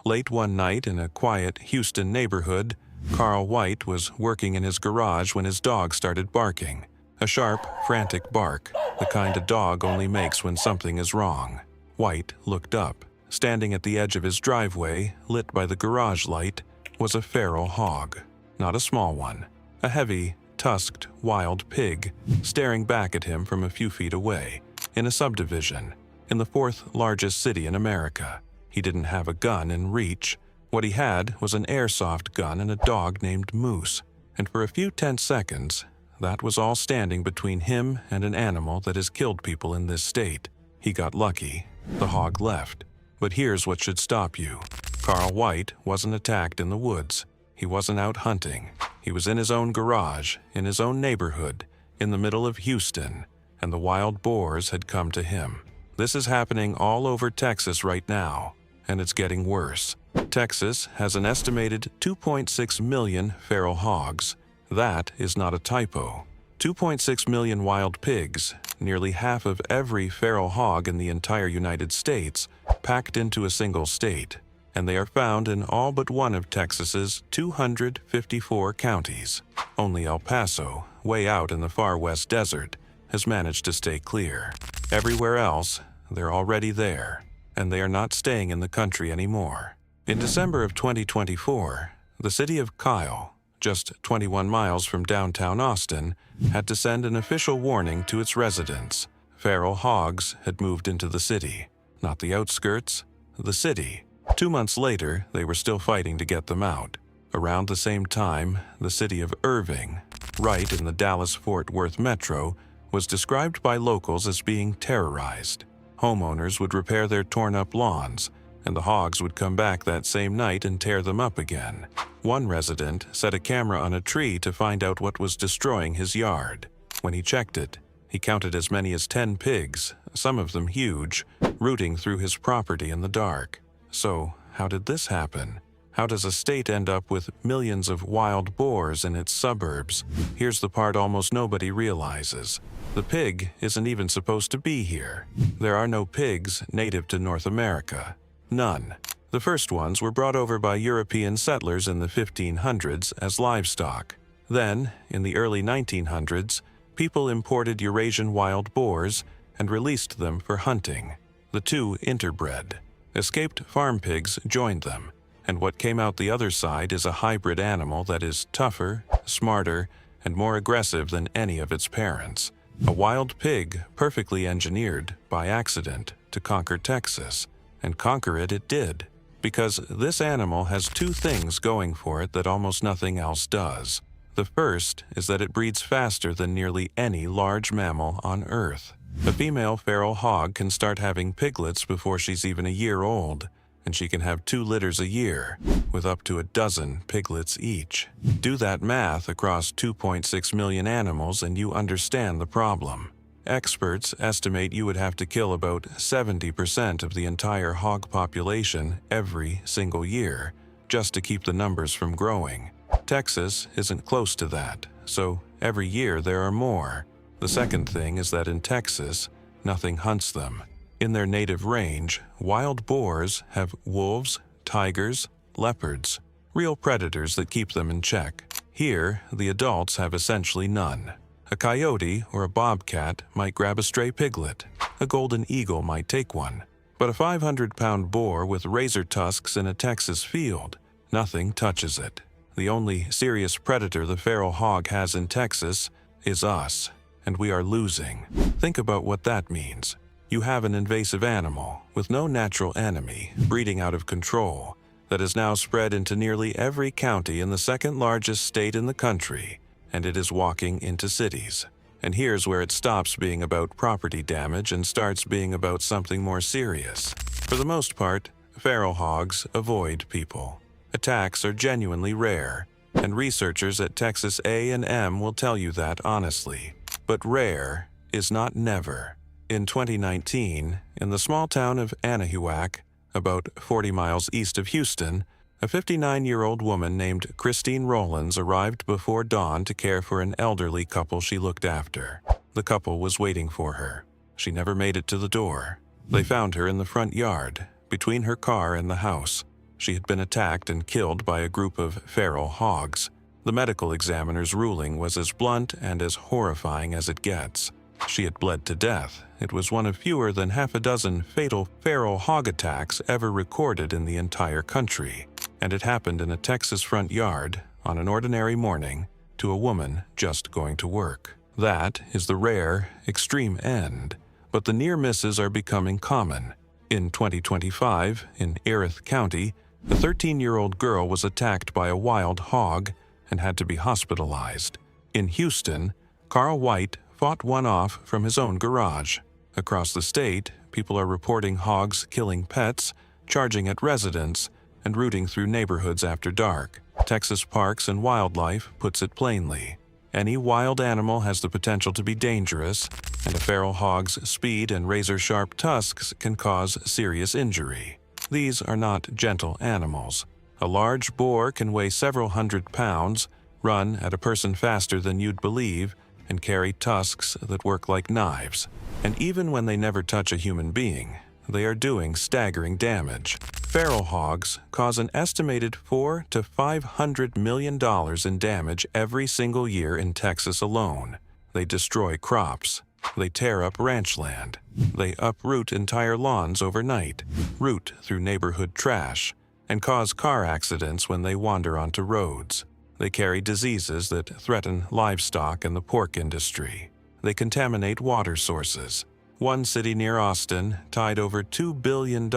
Late one night in a quiet Houston neighborhood, Carl White was working in his garage when his dog started barking. A sharp, frantic bark, the kind a dog only makes when something is wrong. White looked up. Standing at the edge of his driveway, lit by the garage light, was a feral hog. Not a small one. A heavy, tusked, wild pig, staring back at him from a few feet away, in a subdivision, in the fourth largest city in America. He didn't have a gun in reach. What he had was an airsoft gun and a dog named Moose. And for a few tense seconds, that was all standing between him and an animal that has killed people in this state. He got lucky. The hog left. But here's what should stop you. Carl White wasn't attacked in the woods. He wasn't out hunting. He was in his own garage, in his own neighborhood, in the middle of Houston, and the wild boars had come to him. This is happening all over Texas right now, and it's getting worse. Texas has an estimated 2.6 million feral hogs. That is not a typo. 2.6 million wild pigs, nearly half of every feral hog in the entire United States, packed into a single state, and they are found in all but one of Texas's 254 counties. Only El Paso, way out in the far west desert, has managed to stay clear. Everywhere else, they're already there, and they are not staying in the country anymore. In December of 2024, the city of Kyle, just 21 miles from downtown Austin, had to send an official warning to its residents. Feral hogs had moved into the city. Not the outskirts, the city. 2 months later, they were still fighting to get them out. Around the same time, the city of Irving, right in the Dallas-Fort Worth metro, was described by locals as being terrorized. Homeowners would repair their torn-up lawns, and the hogs would come back that same night and tear them up again. One resident set a camera on a tree to find out what was destroying his yard. When he checked it, he counted as many as 10 pigs, some of them huge, rooting through his property in the dark. So, how did this happen? How does a state end up with millions of wild boars in its suburbs? Here's the part almost nobody realizes. The pig isn't even supposed to be here. There are no pigs native to North America. None. The first ones were brought over by European settlers in the 1500s as livestock. Then, in the early 1900s, people imported Eurasian wild boars and released them for hunting. The two interbred. Escaped farm pigs joined them, and what came out the other side is a hybrid animal that is tougher, smarter, and more aggressive than any of its parents. A wild pig perfectly engineered, by accident, to conquer Texas. And conquer it did, because this animal has two things going for it that almost nothing else does. The first is that it breeds faster than nearly any large mammal on Earth. A female feral hog can start having piglets before she's even a year old, and she can have 2 litters a year, with up to a dozen piglets each. Do that math across 2.6 million animals and you understand the problem. Experts estimate you would have to kill about 70% of the entire hog population every single year just to keep the numbers from growing. Texas isn't close to that, so every year there are more. The second thing is that in Texas, nothing hunts them. In their native range, wild boars have wolves, tigers, leopards, real predators that keep them in check. Here, the adults have essentially none. A coyote or a bobcat might grab a stray piglet. A golden eagle might take one. But a 500-pound boar with razor tusks in a Texas field, nothing touches it. The only serious predator the feral hog has in Texas is us, and we are losing. Think about what that means. You have an invasive animal with no natural enemy, breeding out of control, that has now spread into nearly every county in the second largest state in the country, and it is walking into cities. And here's where it stops being about property damage and starts being about something more serious. For the most part, feral hogs avoid people. Attacks are genuinely rare, and researchers at Texas A&M will tell you that honestly. But rare is not never. In 2019, in the small town of Anahuac, about 40 miles east of Houston, a 59-year-old woman named Christine Rollins arrived before dawn to care for an elderly couple she looked after. The couple was waiting for her. She never made it to the door. They found her in the front yard, between her car and the house. She had been attacked and killed by a group of feral hogs. The medical examiner's ruling was as blunt and as horrifying as it gets. She had bled to death. It was one of fewer than half a dozen fatal feral hog attacks ever recorded in the entire country, and it happened in a Texas front yard on an ordinary morning to a woman just going to work. That is the rare, extreme end, but the near misses are becoming common. In 2025, in Irving County, a 13-year-old girl was attacked by a wild hog and had to be hospitalized. In Houston, Carl White fought one off from his own garage. Across the state, people are reporting hogs killing pets, charging at residents, and rooting through neighborhoods after dark. Texas Parks and Wildlife puts it plainly. Any wild animal has the potential to be dangerous, and a feral hog's speed and razor-sharp tusks can cause serious injury. These are not gentle animals. A large boar can weigh several hundred pounds, run at a person faster than you'd believe, and carry tusks that work like knives. And even when they never touch a human being, they are doing staggering damage. Feral hogs cause an estimated $400 to $500 million in damage every single year in Texas alone. They destroy crops. They tear up ranch land. They uproot entire lawns overnight, root through neighborhood trash, and cause car accidents when they wander onto roads. They carry diseases that threaten livestock and the pork industry. They contaminate water sources. One city near Austin tied over $2 billion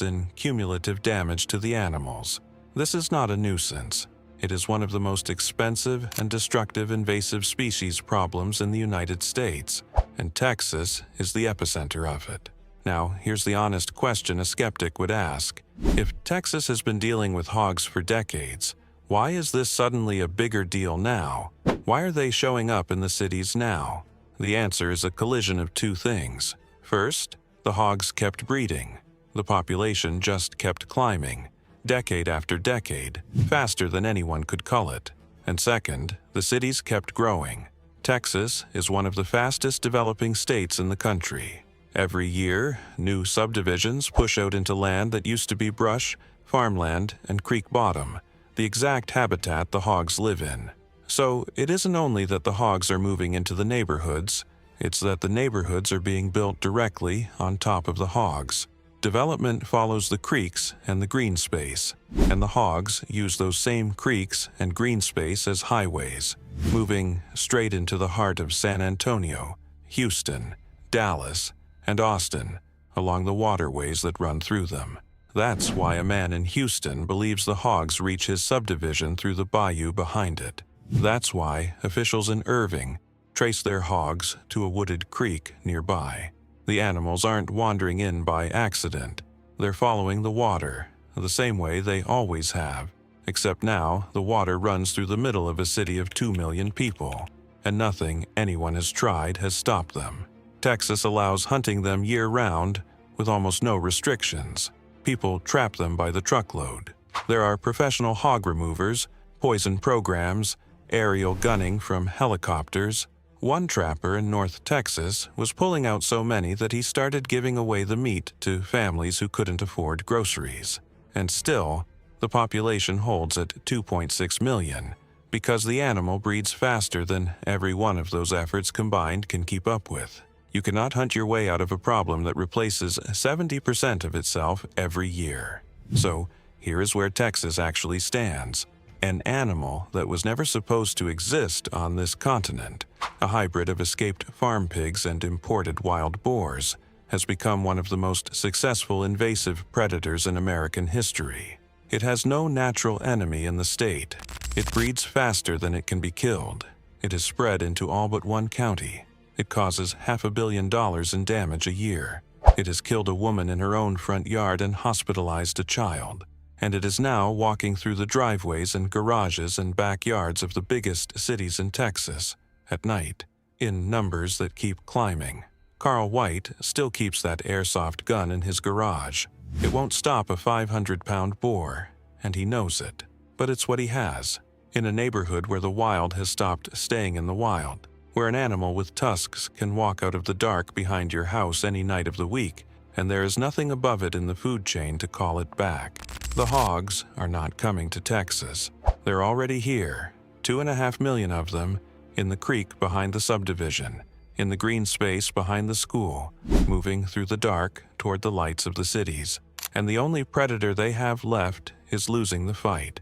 in cumulative damage to the animals. This is not a nuisance. It is one of the most expensive and destructive invasive species problems in the United States, and Texas is the epicenter of it. Now, here's the honest question a skeptic would ask. If Texas has been dealing with hogs for decades, why is this suddenly a bigger deal now? Why are they showing up in the cities now? The answer is a collision of two things. First, the hogs kept breeding. The population just kept climbing, decade after decade, faster than anyone could cull it. And second, the cities kept growing. Texas is one of the fastest developing states in the country. Every year, new subdivisions push out into land that used to be brush, farmland, and creek bottom, the exact habitat the hogs live in. So it isn't only that the hogs are moving into the neighborhoods, it's that the neighborhoods are being built directly on top of the hogs. Development follows the creeks and the green space, and the hogs use those same creeks and green space as highways, moving straight into the heart of San Antonio, Houston, Dallas, and Austin, along the waterways that run through them. That's why a man in Houston believes the hogs reach his subdivision through the bayou behind it. That's why officials in Irving trace their hogs to a wooded creek nearby. The animals aren't wandering in by accident. They're following the water, the same way they always have, except now the water runs through the middle of a city of 2 million people, and nothing anyone has tried has stopped them. Texas allows hunting them year-round with almost no restrictions. People trap them by the truckload. There are professional hog removers, poison programs, aerial gunning from helicopters. One trapper in North Texas was pulling out so many that he started giving away the meat to families who couldn't afford groceries. And still, the population holds at 2.6 million, because the animal breeds faster than every one of those efforts combined can keep up with. You cannot hunt your way out of a problem that replaces 70% of itself every year. So, here is where Texas actually stands. An animal that was never supposed to exist on this continent, a hybrid of escaped farm pigs and imported wild boars, has become one of the most successful invasive predators in American history. It has no natural enemy in the state. It breeds faster than it can be killed. It is spread into all but one county. It causes $500 million in damage a year. It has killed a woman in her own front yard and hospitalized a child. And it is now walking through the driveways and garages and backyards of the biggest cities in Texas, at night, in numbers that keep climbing. Carl White still keeps that airsoft gun in his garage. It won't stop a 500-pound boar, and he knows it. But it's what he has, in a neighborhood where the wild has stopped staying in the wild, where an animal with tusks can walk out of the dark behind your house any night of the week and there is nothing above it in the food chain to call it back. The hogs are not coming to Texas. They're already here, 2.5 million of them, in the creek behind the subdivision, in the green space behind the school, moving through the dark toward the lights of the cities. And the only predator they have left is losing the fight.